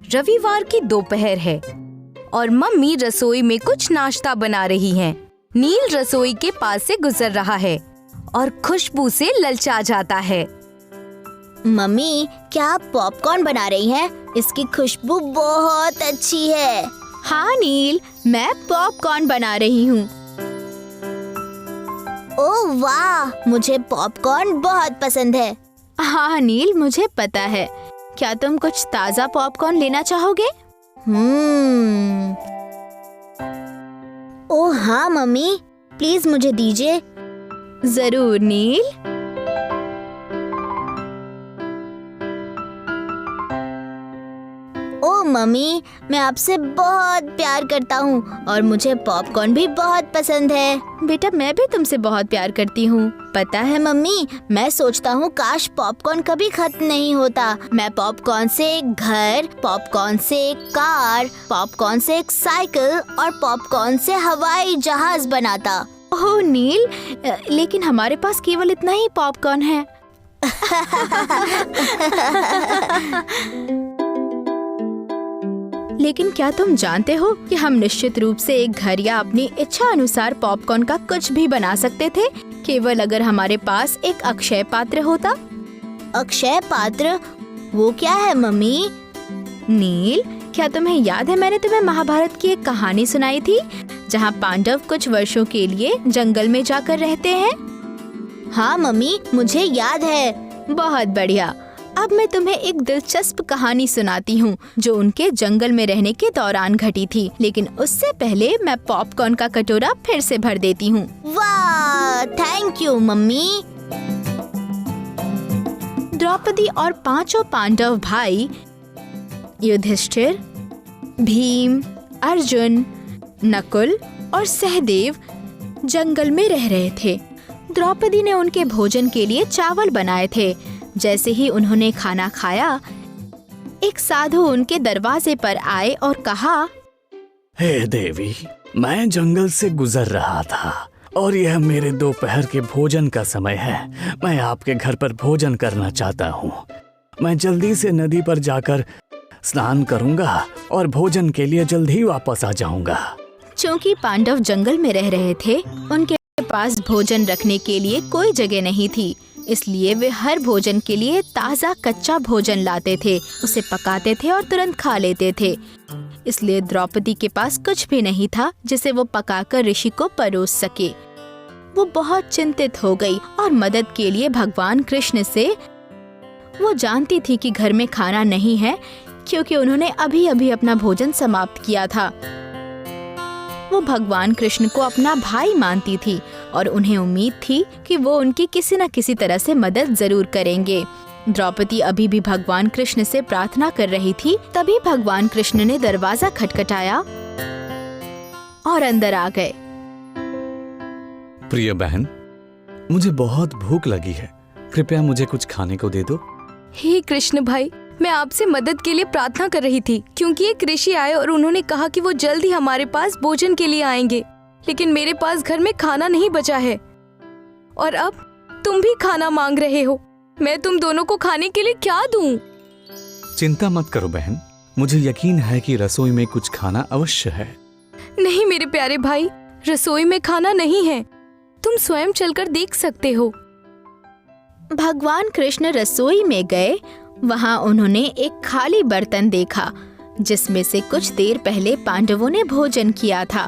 रविवार की दोपहर है और मम्मी रसोई में कुछ नाश्ता बना रही हैं। नील रसोई के पास से गुजर रहा है और खुशबू से ललचा जाता है। मम्मी, क्या आप पॉपकॉर्न बना रही हैं? इसकी खुशबू बहुत अच्छी है। हाँ नील, मैं पॉपकॉर्न बना रही हूँ। ओह वाह, मुझे पॉपकॉर्न बहुत पसंद है। हाँ नील, मुझे पता है। क्या तुम कुछ ताज़ा पॉपकॉर्न लेना चाहोगे? ओह हाँ मम्मी, प्लीज मुझे दीजिए। जरूर नील। ओह मम्मी, मैं आपसे बहुत प्यार करता हूँ और मुझे पॉपकॉर्न भी बहुत पसंद है। बेटा, मैं भी तुमसे बहुत प्यार करती हूँ। पता है मम्मी, मैं सोचता हूँ काश पॉपकॉर्न कभी खत्म नहीं होता। मैं पॉपकॉर्न से एक घर, पॉपकॉर्न से एक कार, पॉपकॉर्न से एक साइकिल और पॉपकॉर्न से हवाई जहाज बनाता। ओह नील, लेकिन हमारे पास केवल इतना ही पॉपकॉर्न है। लेकिन क्या तुम जानते हो कि हम निश्चित रूप से एक घर या अपनी इच्छा अनुसार पॉपकॉर्न का कुछ भी बना सकते थे, केवल अगर हमारे पास एक अक्षय पात्र होता। अक्षय पात्र? वो क्या है मम्मी? नील, क्या तुम्हें याद है मैंने तुम्हें महाभारत की एक कहानी सुनाई थी जहाँ पांडव कुछ वर्षों के लिए जंगल में जाकर रहते हैं? हाँ मम्मी, मुझे याद है। बहुत बढ़िया। अब मैं तुम्हें एक दिलचस्प कहानी सुनाती हूँ जो उनके जंगल में रहने के दौरान घटी थी, लेकिन उससे पहले मैं पॉपकॉर्न का कटोरा फिर से भर देती हूँ। वाह, थैंक यू मम्मी। द्रौपदी और पांचों पांडव भाई युधिष्ठिर, भीम, अर्जुन, नकुल और सहदेव जंगल में रह रहे थे। द्रौपदी ने उनके भोजन के लिए चावल बनाए थे। जैसे ही उन्होंने खाना खाया, एक साधु उनके दरवाजे पर आए और कहा, हे देवी, मैं जंगल से गुजर रहा था और यह मेरे दोपहर के भोजन का समय है। मैं आपके घर पर भोजन करना चाहता हूँ। मैं जल्दी से नदी पर जाकर स्नान करूँगा और भोजन के लिए जल्द ही वापस आ जाऊँगा। चूंकि पांडव जंगल में रह रहे थे, उनके पास भोजन रखने के लिए कोई जगह नहीं थी, इसलिए वे हर भोजन के लिए ताज़ा कच्चा भोजन लाते थे, उसे पकाते थे और तुरंत खा लेते थे। इसलिए द्रौपदी के पास कुछ भी नहीं था जिसे वो पकाकर ऋषि को परोस सके। वो बहुत चिंतित हो गई और मदद के लिए भगवान कृष्ण से, वो जानती थी कि घर में खाना नहीं है क्योंकि उन्होंने अभी अभी अपना भोजन समाप्त किया था। वो भगवान कृष्ण को अपना भाई मानती थी और उन्हें उम्मीद थी कि वो उनकी किसी न किसी तरह से मदद जरूर करेंगे। द्रौपदी अभी भी भगवान कृष्ण से प्रार्थना कर रही थी, तभी भगवान कृष्ण ने दरवाजा खटखटाया और अंदर आ गए। प्रिय बहन, मुझे बहुत भूख लगी है, कृपया मुझे कुछ खाने को दे दो। हे कृष्ण भाई, मैं आपसे मदद के लिए प्रार्थना कर रही थी क्योंकि एक ऋषि आए और उन्होंने कहा कि वो जल्द ही हमारे पास भोजन के लिए आएंगे, लेकिन मेरे पास घर में खाना नहीं बचा है और अब तुम भी खाना मांग रहे हो। मैं तुम दोनों को खाने के लिए क्या दूं? चिंता मत करो बहन, मुझे यकीन है कि रसोई में कुछ खाना अवश्य है। नहीं मेरे प्यारे भाई, रसोई में खाना नहीं है, तुम स्वयं चलकर देख सकते हो। भगवान कृष्ण रसोई में गए। वहाँ उन्होंने एक खाली बर्तन देखा जिसमें से कुछ देर पहले पांडवों ने भोजन किया था।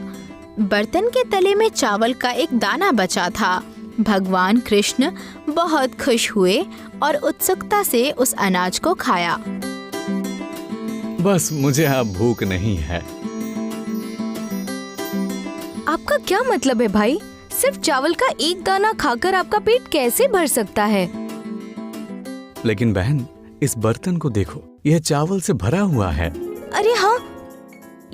बर्तन के तले में चावल का एक दाना बचा था। भगवान कृष्ण बहुत खुश हुए और उत्सुकता से उस अनाज को खाया। बस मुझे अब भूख नहीं है। आपका क्या मतलब है भाई? सिर्फ चावल का एक दाना खाकर आपका पेट कैसे भर सकता है? लेकिन बहन, इस बर्तन को देखो, यह चावल से भरा हुआ है। अरे हाँ,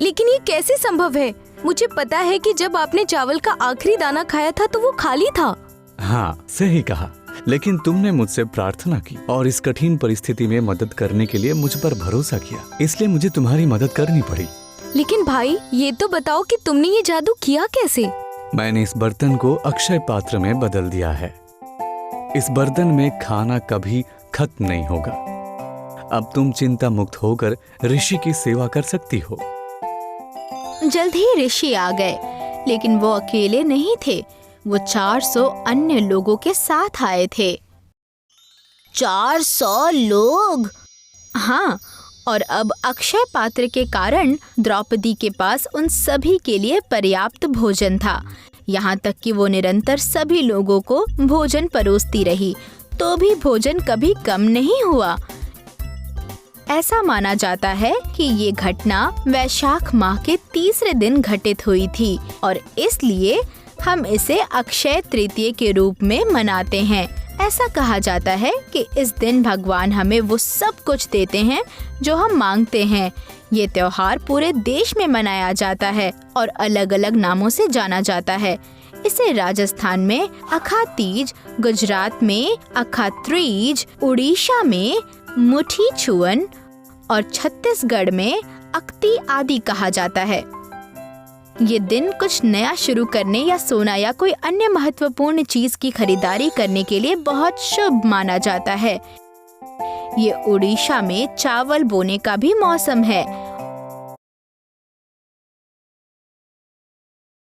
लेकिन ये कैसे संभव है? मुझे पता है कि जब आपने चावल का आखिरी दाना खाया था तो वो खाली था। हाँ, सही कहा, लेकिन तुमने मुझसे प्रार्थना की और इस कठिन परिस्थिति में मदद करने के लिए मुझ पर भरोसा किया, इसलिए मुझे तुम्हारी मदद करनी पड़ी। लेकिन भाई, ये तो बताओ कि तुमने ये जादू किया कैसे? मैंने इस बर्तन को अक्षय पात्र में बदल दिया है। इस बर्तन में खाना कभी खत्म नहीं होगा। अब तुम चिंता मुक्त होकर ऋषि की सेवा कर सकती हो। जल्द ही ऋषि आ गए, लेकिन वो अकेले नहीं थे। वो 400 अन्य लोगों के साथ आए थे। 400 लोग? हाँ, और अब अक्षय पात्र के कारण द्रौपदी के पास उन सभी के लिए पर्याप्त भोजन था। यहाँ तक कि वो निरंतर सभी लोगों को भोजन परोसती रही, तो भी भोजन कभी कम नहीं हुआ। ऐसा माना जाता है कि ये घटना वैशाख माह के तीसरे दिन घटित हुई थी और इसलिए हम इसे अक्षय तृतीया के रूप में मनाते हैं। ऐसा कहा जाता है कि इस दिन भगवान हमें वो सब कुछ देते हैं जो हम मांगते हैं। ये त्योहार पूरे देश में मनाया जाता है और अलग अलग नामों से जाना जाता है। इसे राजस्थान में अखा तीज, गुजरात में अखा त्रीज, उड़ीसा में मुठी छुअन और छत्तीसगढ़ में अक्ति आदि कहा जाता है। ये दिन कुछ नया शुरू करने या सोना या कोई अन्य महत्वपूर्ण चीज की खरीदारी करने के लिए बहुत शुभ माना जाता है। ये उड़ीसा में चावल बोने का भी मौसम है।